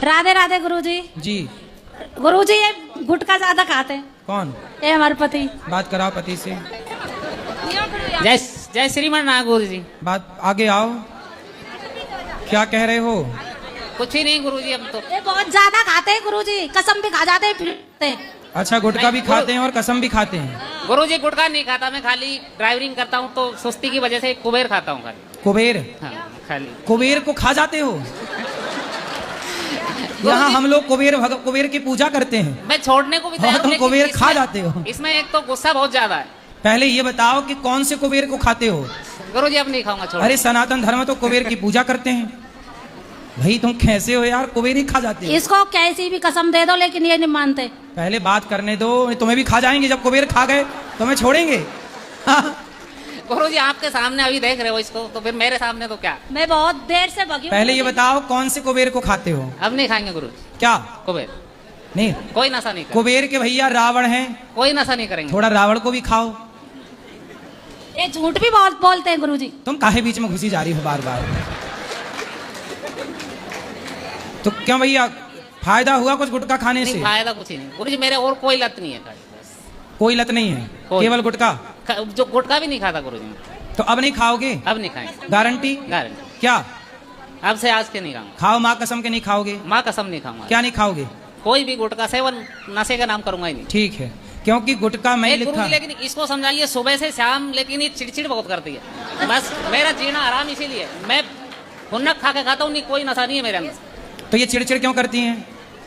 राधे राधे गुरुजी। जी गुरुजी ये गुटखा ज्यादा खाते हैं। कौन? ये हमारे पति। बात कराओ पति से। जय जय श्रीमान ना गुरुजी। बात आगे आओ, क्या कह रहे हो? कुछ ही नहीं गुरुजी, अब तो ये बहुत ज्यादा खाते हैं गुरुजी, कसम भी खा जाते हैं, फिरते हैं। अच्छा, गुटखा भी खाते हैं और कसम भी खाते हैं। गुरुजी गुटखा नहीं खाता, मैं खाली ड्राइविंग करता हूँ तो सुस्ती की वजह से कुबेर खाता हूँ खाली। कुबेर? हाँ, खाली कुबेर को खा जाते हो? यहाँ हम लोग कुबेर की पूजा करते हैं। मैं छोड़ने को भी तैयार हूँ, तुम लेकिन कुबेर खा इसमें- जाते हो। इसमें एक तो गुस्सा बहुत ज्यादा है। पहले ये बताओ कि कौन से कुबेर को खाते हो? गुरुजी अब नहीं खाऊंगा, छोड़। अरे सनातन धर्म तो कुबेर की पूजा करते हैं। भाई तुम कैसे हो यार, कुबेर ही खा जाते हो। इसको कैसी भी कसम दे दो लेकिन ये नहीं मानते। पहले बात करने दो, तुम्हें भी खा जाएंगे। जब कुबेर खा गए तो हमें छोड़ेंगे? गुरुजी आपके सामने अभी देख रहे हो इसको, तो फिर मेरे सामने तो क्या। मैं बहुत देर से भगी हूँ। पहले ये बताओ कौन से कुबेर को खाते हो? अब नहीं खाएंगे गुरुजी। क्या? कुबेर नहीं, कोई नशा नहीं करेंगे। कुबेर के भैया रावण हैं, कोई नशा नहीं करेंगे। थोड़ा रावण को भी खाओ। ये झूठ भी बहुत बोलते हैं गुरुजी। तुम काहे बीच में घुसी जा रही हो बार बार? तो क्यों भैया, फायदा हुआ कुछ गुटखा खाने से? नहीं, फायदा कुछ ही नहीं गुरुजी, मेरे और कोई लत नहीं है खाली, बस। कोई लत नहीं है, कोई। केवल गुटखा? जो गुटखा भी नहीं खाता गुरुजी। तो अब नहीं खाओगे? अब नहीं खाएंगे, गारंटी? गारंटी। क्या? अब से आज के नहीं खाऊंगा। खाओ, माँ कसम के नहीं खाओगे? माँ कसम नहीं खाऊंगा। क्या नहीं खाओगे? कोई भी गुटखा सेवन नशे का नाम करूंगा ही नहीं। ठीक है, क्योंकि गुटखा मैं एक लिखा। गुरुजी लेकिन इसको समझाइए सुबह से शाम, लेकिन ये चिड़चिड़ बहुत करती है। बस मेरा जीना आराम इसीलिए मैं हुन्नक खा के खाता हूँ, नहीं कोई नशा नहीं है मेरे अंदर। तो ये चिड़चिड़ क्यों करती हैं?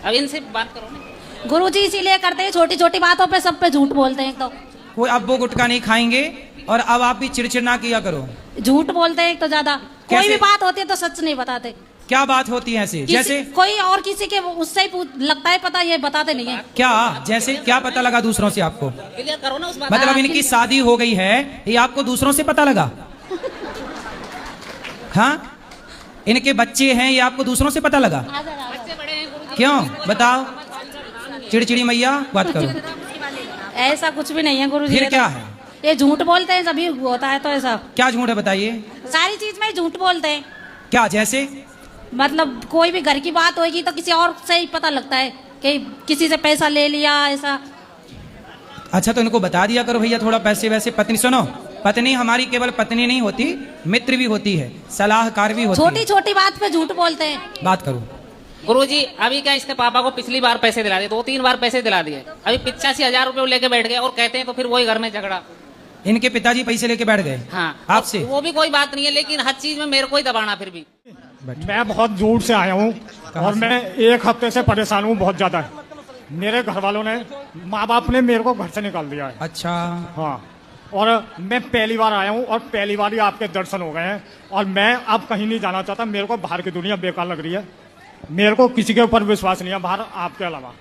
अब इनसे बात करो ना। गुरुजी इसीलिए करते हैं, छोटी छोटी बातों पे सब पे झूठ बोलते हैं। एक तो कोई अब वो गुटखा नहीं खाएंगे और अब आप भी चिड़चिड़ ना किया करो। झूठ बोलते हैं एक तो ज्यादा। कोई कैसे? भी बात होती है तो सच नहीं बताते। क्या बात होती है ऐसे? जैसे कोई और किसी के उससे ही लगता है पता, ये बताते नहीं है। क्या? जैसे क्या पता लगा दूसरों से आपको? क्लियर करो ना उस बात। मतलब इनकी शादी हो गई है, ये आपको दूसरों से पता लगा? हाँ, इनके बच्चे हैं, ये आपको दूसरों से पता लगा? बच्चे बड़े हैं गुरुजी। क्यों बताओ? चिड़चिड़ी मैया बात करो। ऐसा कुछ भी नहीं है गुरुजी। फिर क्या है? ये झूठ बोलते हैं, सभी होता है तो ऐसा। क्या झूठ है बताइए? सारी चीज में झूठ बोलते हैं। क्या? जैसे मतलब कोई भी घर की बात होगी तो किसी और से ही पता लगता है कि किसी से पैसा ले लिया ऐसा। अच्छा, तो इनको बता दिया करो भैया थोड़ा पैसे वैसे। पत्नी सुनो, पत्नी हमारी केवल पत्नी नहीं होती, मित्र भी होती है, सलाहकार भी होती छोटी है। छोटी बात पे झूठ बोलते हैं। बात करो। गुरुजी अभी क्या, इसके पापा को पिछली बार पैसे दिला दिए, 2-3 बार पैसे दिला दिए। अभी 85,000 रुपए लेके बैठ गए और कहते हैं तो फिर वही घर में झगड़ा। इनके पिताजी पैसे लेके बैठ गए? हाँ, आपसे? वो भी कोई बात नहीं है, लेकिन हर चीज में मेरे को ही दबाना फिर भी। मैं बहुत दूर से आया हूँ और मैं 1 हफ्ते से परेशान हूँ बहुत ज्यादा। मेरे घर वालों ने, माँ बाप ने मेरे को घर से निकाल दिया है। अच्छा। हाँ, और मैं पहली बार आया हूँ और पहली बार ही आपके दर्शन हो गए हैं और मैं अब कहीं नहीं जाना चाहता। मेरे को बाहर की दुनिया बेकार लग रही है, मेरे को किसी के ऊपर विश्वास नहीं है बाहर आपके अलावा,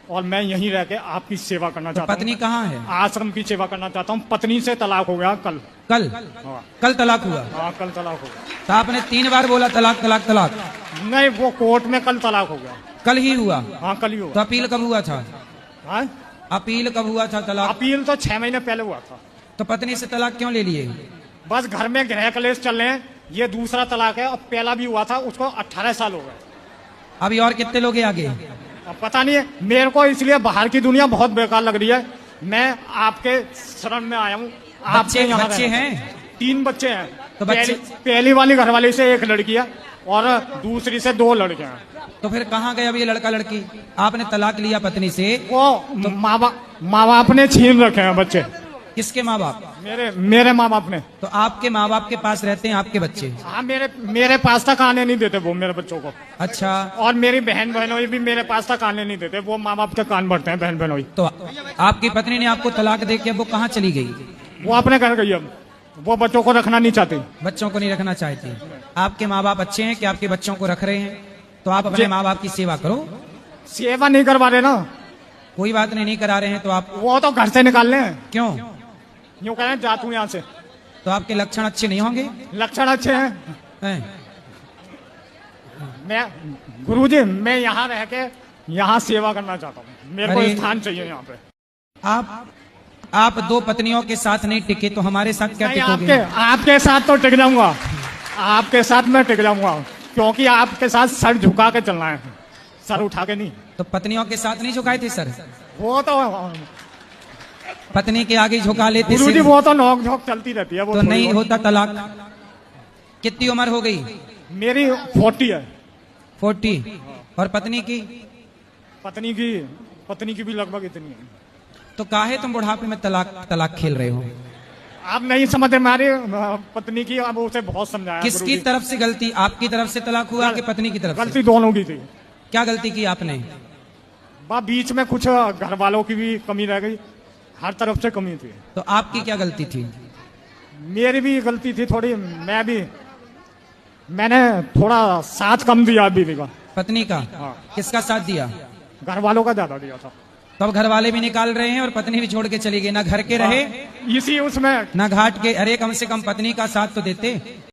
और मैं यहीं रह के आपकी सेवा करना चाहता हूँ। पत्नी कहाँ है? आश्रम की सेवा करना चाहता हूँ। पत्नी से तलाक हो गया कल। कल? हाँ, कल तलाक हुआ? हाँ कल तलाक हो गया। तो आपने 3 बार बोला तलाक तलाक तलाक। नहीं, वो कोर्ट में कल तलाक हो गया। कल ही हुआ? हाँ कल ही तो हुआ। अपील कब हुआ था? हाँ? अपील कब हुआ था तलाक? अपील तो 6 महीने पहले हुआ था। तो पत्नी से तलाक क्यों ले लिए? बस घर में गृह कलेश चल रहे हैं। ये दूसरा तलाक है और पहला भी हुआ था, उसको 18 साल हो गए। अभी और कितने लोग हैं आगे? अब पता नहीं है मेरे को, इसलिए बाहर की दुनिया बहुत बेकार लग रही है। मैं आपके शरण में आया हूँ। बच्चे बच्चे हैं? 3 बच्चे हैं। तो बच्चे- पहली वाली घरवाली से 1 लड़की है और दूसरी से 2 लड़के हैं। तो फिर कहाँ गए अब ये लड़का लड़की? आपने तलाक लिया पत्नी से, वो माँ बाप ने छीन रखे हैं बच्चे। किसके माँ बाप? मेरे माँ बाप ने। तो आपके माँ बाप के पास रहते हैं आपके बच्चे? हाँ, मेरे पास तक आने नहीं देते वो मेरे बच्चों को। अच्छा। और मेरी बहन बहनोई भी मेरे पास तक आने नहीं देते, वो माँ बाप के कान भरते हैं बहन बहनोई। तो आपकी पत्नी ने आपको तलाक दे के अब वो कहाँ चली गई? वो अपने घर गई। अब वो बच्चों को रखना नहीं चाहती। बच्चों को नहीं रखना चाहती। आपके माँ बाप अच्छे हैं कि आपके बच्चों को रख रहे हैं? तो आप अपने माँ बाप की सेवा करो। सेवा नहीं करवा रहे ना। कोई बात नहीं, नहीं करा रहे हैं तो आप? वो तो घर से निकाल लें। क्यों? यूँ कहें जा तू यहाँ से। तो आपके लक्षण अच्छे नहीं होंगे? लक्षण अच्छे हैं। हैं? मैं गुरुजी, मैं यहाँ रह के यहाँ सेवा करना चाहता हूँ। मेरे को अरे- स्थान चाहिए यहाँ पे। आप 2 पत्नियों के साथ नहीं टिके तो हमारे साथ क्या नहीं, टिकोगे? आपके साथ तो टिक जाऊंगा। आपके साथ मैं टिक जाऊंगा, क्योंकि आपके साथ सर झुका के चलना है। सर उठा के नहीं। तो पत्नियों के साथ नहीं झुकाए थे सर? वो तो पत्नी के आगे झुका लेते गुरु जी, सिर, वो तो नोक झोंक चलती रहती है, वो तो थोड़ी नहीं बहुत। होता तलाक? कितनी उम्र हो गई? मेरी 40 है। 40। और पत्नी की? पत्नी की भी लगभग इतनी है। तो काहे तुम बुढ़ापे में तलाक खेल रहे हो? आप नहीं समझते, हमारी पत्नी की, अब उसे बहुत समझाया। किसकी गुरुजी। तरफ से गलती? आपकी तरफ से तलाक हुआ कि पत्नी की तरफ से? गलती दोनों की थी। क्या गलती की आपने? बीच में कुछ घर वालों की भी कमी रह गई, हर तरफ से कमी थी। तो आपकी क्या गलती थी? मेरी भी गलती थी थोड़ी, मैंने थोड़ा साथ कम दिया बीवी का। पत्नी का? हाँ। किसका साथ दिया? घर वालों का ज्यादा दिया था। तब घर वाले भी निकाल रहे हैं और पत्नी भी छोड़ के चली गई, ना घर के रहे इसी उसमें ना घाट के। अरे कम से कम पत्नी का साथ तो देते।